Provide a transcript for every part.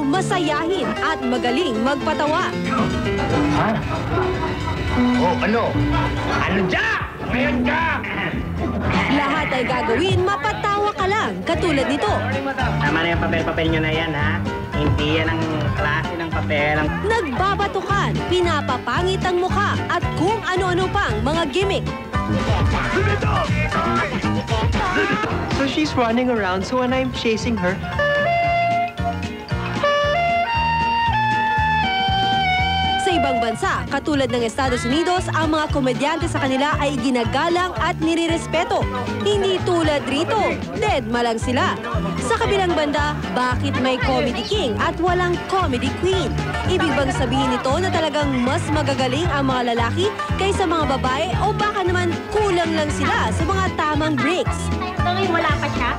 masayahin at magaling magpatawa. Ha? Oh, ano? Ano dyan? Ngayon ka! Lahat ay gagawin, mapatawa ka lang, katulad nito. Tama na yung papel-papel nyo na yan, ha? Hindi yan ang klase ng papel. Nagbabatukan, pinapapangit ang mukha at kung ano-ano pang mga gimmick. So she's running around, so when I'm chasing her, Sa ibang bansa, katulad ng Estados Unidos, ang mga komedyante sa kanila ay ginagalang at nirirespeto. Hindi tulad rito, deadma lang sila. Sa kabilang banda, bakit may comedy king at walang comedy queen? Ibig bang sabihin nito na talagang mas magagaling ang mga lalaki kaysa mga babae o baka naman kulang lang sila sa mga tamang breaks? Ngayon wala pa siya?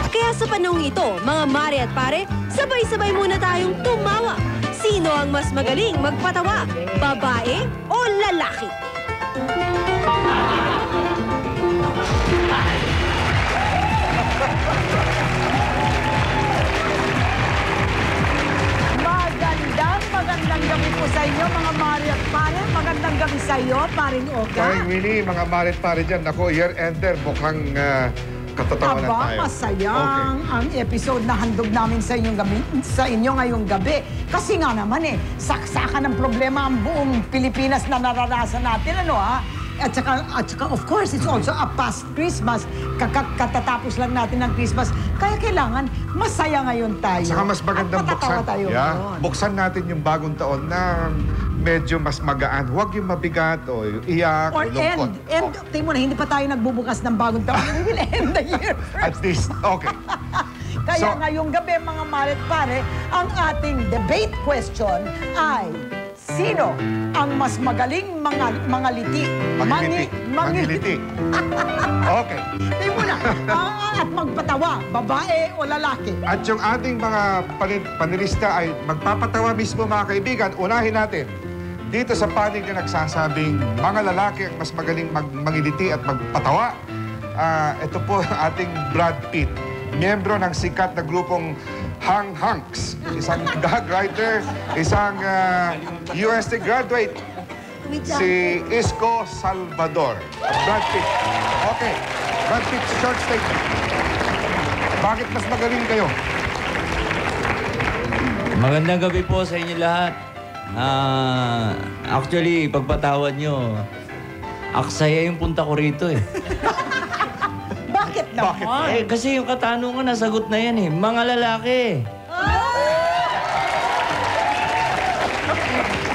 Kaya sa panahong ito, mga mare at pare, sabay-sabay muna tayong tumawa. Sino ang mas magaling magpatawa? Babae o lalaki? Magandang gabi po sa inyo, mga mare at pare. Magandang gabi sa iyo, paring Oga. Paring Winnie, mga mare at pare dyan. Ako, year-ender, mukhang katatawanan tayo. Aba, masayang ang episode na handog namin sa inyo ngayong gabi. Kasi nga naman saksakan ng problema ang buong Pilipinas na nararasan natin, ano ha? At saka, of course, it's also a past Christmas. Katatapos lang natin ng Christmas. Kaya kailangan masaya ngayon tayo. Saka mas magandang buksan. Tayo Buksan natin yung bagong taon na medyo mas magaan. Huwag yung mabigat o yung iyak o lungkot. Tingin mo na, hindi pa tayo nagbubukas ng bagong taon. We will end the year At least, okay. Kaya ngayong gabi, mga mare at pare, ang ating debate question ay: sino ang mas magaling mangaliti? Mangiliti. Okay. Tingin mo na, at magpatawa, babae o lalaki? At yung ating mga panelista ay magpapatawa mismo, mga kaibigan. Unahin natin. Dito sa panig na nagsasabing mga lalaki ang mas magaling mangiliti at magpatawa. Ito po ang ating Brad Pitt. Miyembro ng sikat na grupong Hang Hanks. Isang gag writer, isang UST graduate, si Isko Salvador. Brad Pitt. Okay. Brad Pitt, short statement. Bakit mas magaling kayo? Magandang gabi po sa inyo lahat. Actually, pagpatawad nyo, aksaya yung punta ko rito eh. Bakit naman? Kasi yung katanungan, nasagot na yan eh. Mga lalaki.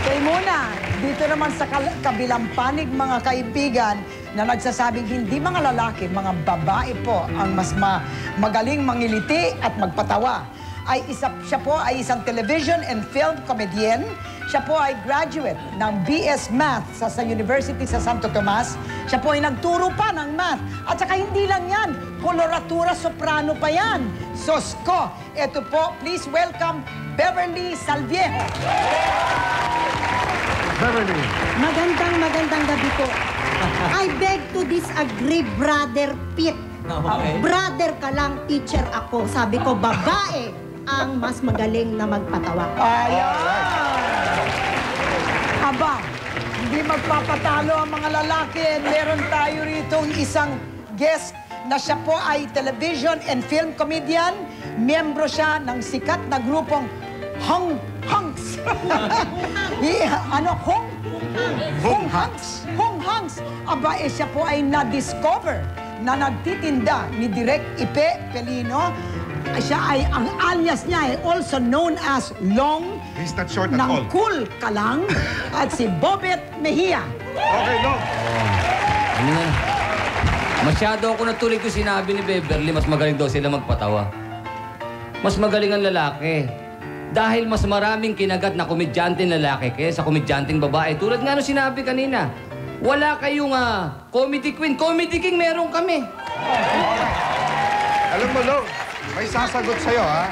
Kaya muna, dito naman sa kabilang panig, mga kaibigan, na nagsasabing hindi mga lalaki, mga babae po ang mas magaling mangiliti at magpatawa. Siya po ay isang television and film comedian. Siya po ay graduate ng BS Math sa University sa Santo Tomas. Siya po ay nagturo pa ng math. At saka hindi lang yan, koloratura soprano pa yan. Sosko. Ito po, please welcome Beverly Salviejo. Beverly. Magandang gabi po. I beg to disagree, Brother Pitt. Okay. Brother ka lang, teacher ako. Sabi ko, babae ang mas magaling na magpatawa. Ayan! Aba, hindi magpapatalo ang mga lalaki. Meron tayo rito isang guest na siya po ay television and film comedian. Miyembro siya ng sikat na grupong Hang Hanks. Hong Hanks. Aba, siya po ay na-discover na nagtitinda ni Direk Ipe Pelino. Siya ay, ang alias niya ay also known as Long. He's not short at all. Ng Cool Kalang. At si Bobet Mejia. Okay, Long. Masyado ako natuloy ko sinabi ni Beverly, mas magaling daw sila magpatawa. Mas magaling ang lalaki. Dahil mas maraming kinagat na komedyanteng lalaki kaysa komedyanteng babae. Tulad nga nung sinabi kanina, wala kayong comedy queen. Comedy king meron kami. Alam mo, Long, may sasagot sa'yo, ha?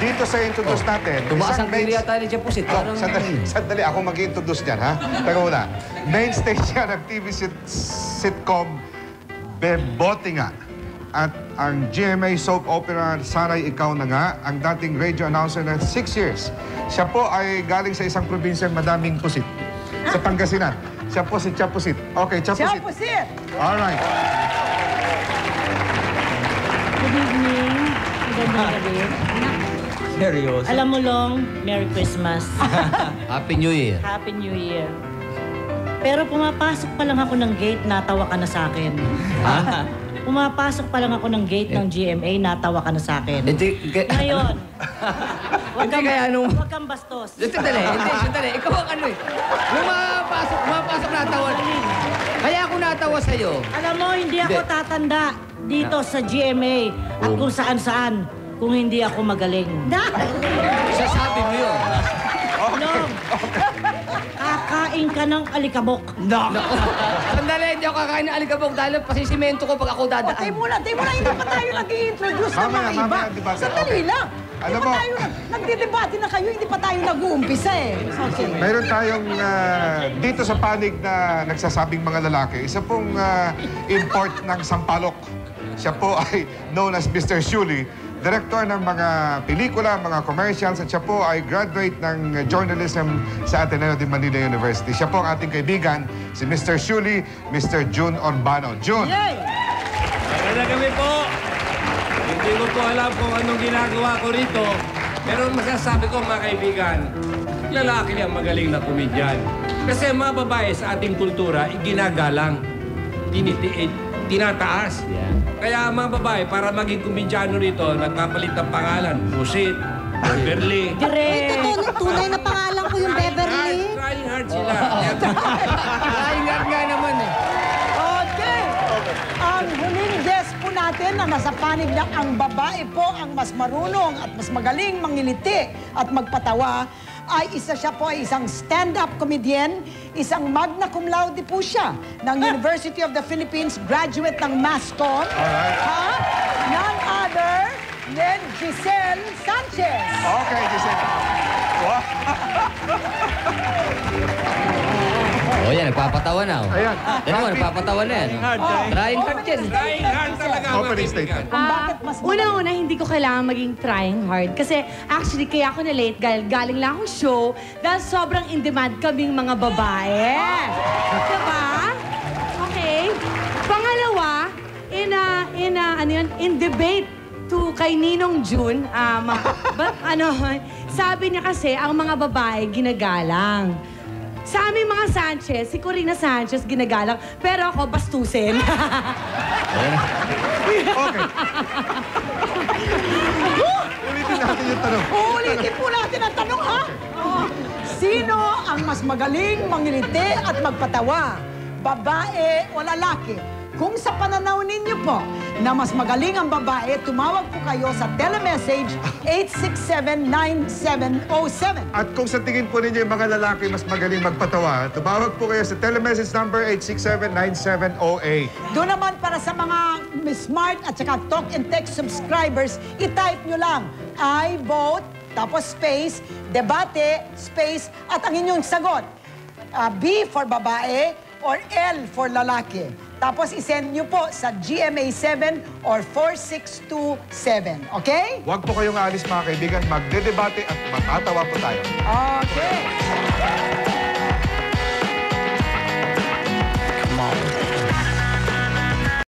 Dito sa introduce natin. Tumaas ang kiriya tayo ni Japusit. Sandali, ako mag-introduce dyan, ha? Teka muna. Mainstay siya ng TV sitcom Bebotinga. At ang GMA soap opera Sana'y Ikaw Na Nga, ang dating radio announcer na 6 years. Siya po ay galing sa isang probinsyang madaming pusit, sa Pangasinan. Siya po si Chapusit. Okay, Chapusit. Chapusit! Alright. Good evening. Magandang gabi. Seryoso? Alam mo, Long, Merry Christmas. Happy New Year. Happy New Year. Pero pumapasok pa lang ako ng gate, natawa ka na sa akin. Ha? Pumapasok pa lang ako ng gate ng GMA, natawa ka na sa akin. Ngayon, wag kang bastos. Sandali. Ikaw ang ano eh. Pumapasok natawa. Kaya ako natawa sa'yo. Alam mo, hindi ako tatanda dito sa GMA at kung saan-saan kung hindi ako magaling. Sasabi mo yun. Long, kakain ka ng alikabok. Sandali, hindi ako kakain ng alikabok dahil pasisimento ko pag ako dadaan. Tayo muna, hindi pa tayo nag-i-introduce ng mga iba. Mamaya, debate. Sandali Okay. lang. Alam Hindi pa mo- tayo, nagdidebate na kayo, hindi pa tayo nag-uumpisa eh. Okay. Mayroon tayong dito sa panig na nagsasabing mga lalaki, isa pong import ng Sampalok. Siya po ay known as Mr. Shuli, director ng mga pelikula, mga commercials, at siya po ay graduate ng journalism sa Ateneo de Manila University. Siya po ang ating kaibigan, si Mr. Shuli, Mr. June Urbano. June! Yay! Magandang gabi po. Hindi ko po alam kung anong ginagawa ko rito. Pero masasabi ko, mga kaibigan, lalaki ang magaling na komedyan. Kasi ang mga babae sa ating kultura, ginagalang, tinataas. Kaya ang mga babae, para maging komedyano rito, nagpapalit ng pangalan. Pusit, Beverly. Ay, tunay na pangalan ko yung Beverly. Trying hard sila. Trying hard nga naman eh. Okay. Ang huling guest po natin na nasa panig na ang babae po ang mas marunong at mas magaling mangiliti at magpatawa ay siya po ay isang stand-up comedian, isang magna cum laude po siya ng University of the Philippines, graduate ng MASCOM. Ha? None other than Giselle Sanchez. Okay, Giselle. Wow. Oh, yan, nagpapatawa na. Oh. Ayan. Yan naman, nagpapatawa na yan. Trying hard yan. Trying hard talaga, mga Opening kaibigan. statement. Kung bakit mas Una-una, hindi ko kailangan maging trying hard. Kasi actually, kaya ako na-late galing lang akong show dahil sobrang in-demand kaming mga babae. Diba? Okay. Pangalawa, in debate to kay Ninong June, sabi niya kasi, ang mga babae ginagalang. Sa aming mga Sanchez, si Corina Sanchez ginagalang, pero ako bastusin. Okay. Ulitin natin yung tanong. Uulitin po natin ang tanong, ha? Sino ang mas magaling mangiliti at magpatawa? Babae o lalaki? Kung sa pananaw ninyo po na mas magaling ang babae, tumawag po kayo sa telemessage 867-9707. At kung sa tingin po ninyo yung mga lalaki mas magaling magpatawa, tumawag po kayo sa telemessage number 867-9708. Doon naman para sa mga smart at saka talk and text subscribers, i-type nyo lang, I vote, tapos space, debate, space, at ang inyong sagot. B for babae or L for lalaki. Tapos isend nyo po sa GMA7 or 4627. Okay? Huwag po kayong aalis mga kaibigan, magdedebate at matatawa po tayo. Okay.